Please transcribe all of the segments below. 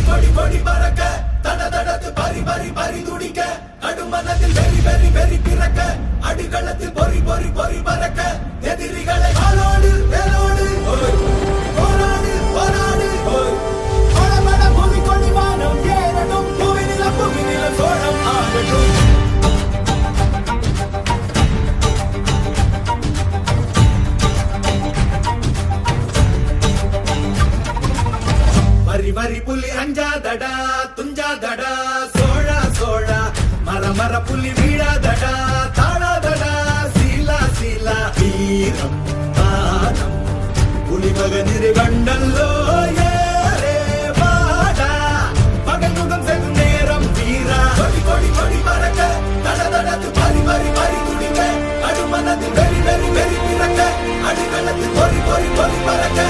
கொடி கொடி பறக்க தட தடத்து பறி பறி பறி துடிக்க கடுமனத்தில் வெறி வெறி வெறி பிறக்க அடிகளத்தில் பொறி பொறி பொறி பறக்க எதிரிகளை ஆளோடு வேலோடு போராடு போராடு படபட புவி கொடி வானம் ஏறணும் புவிநில சோழம் ஆகட்டும். வரி வரி புலி அஞ்சாதடா துஞ்சாதடா சோழா சோழா மர மர புலி வீழாதடா தாழாதடா சீலா சீலா வீரம் தானம் புலி மகனிரு கண்டல்லோ ஏரே வாடா மகன் முகம் செல்லும் நேரம் வீரா கொடி கொடி கொடி பறக்க தட தடத்து பறி பறி பறி துடிக்க கடுமனத்தில் வெறி வெறி வெறி பிறக்க அடிகளத்தில் பொறி பொறி பொறி பறக்க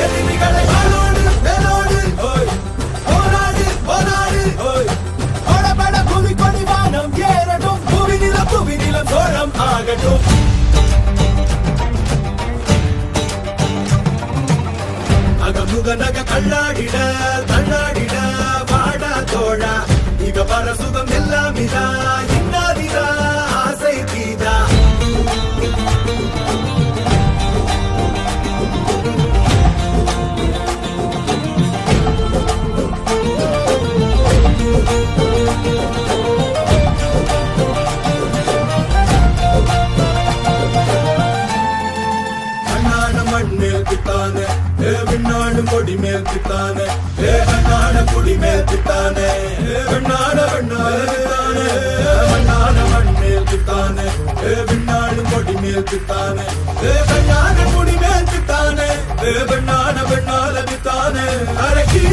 எதிரிகளை வாளோடு வேலோடு போராடு போராடு படபட புவி கொடி வானம் ஏறட்டும் புவிநில சோழம் ஆகட்டும். அகமுக நக கல்லாடிட தள்ளாடிட வாடா தோழா இக பர சுகம் எல்லாம் இதா இன்னாதிதா ஆசை தீதா. விண்ணாடும் கொடி மேல் தித்தானே அண்ணாட குடி மேல் தித்தானே வெண்ணாட வெண்ணாலே மண்ணாட மண் மேல் தித்தானே விண்ணாடும் கொடி மேல் தித்தானே வெண்ணாட குடி மேல் தித்தானே வெண்ணாட வெண்ணால தித்தானே அரக்கி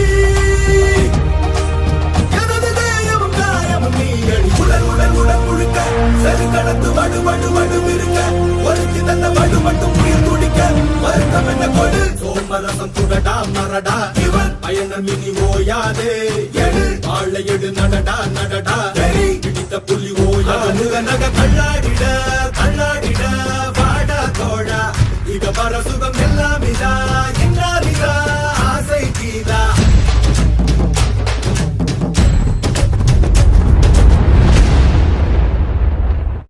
எனது தேயமும் காயமும் நீ அடி உடல் உடல் உடல் முழுக்க சரி கடந்து வடு வடு வடு இருக்க ஒருத்தி தந்த வடு மட்டும் உயிர் துடிக்க வருத்தம் என்ன கொடு சோமரசம் துடடா மரடா இவன் பயணம் இனி ஓயாதே எடு ஆளை எடு நடடா நடடா பிடித்த புலி ஓயா நக கள்ள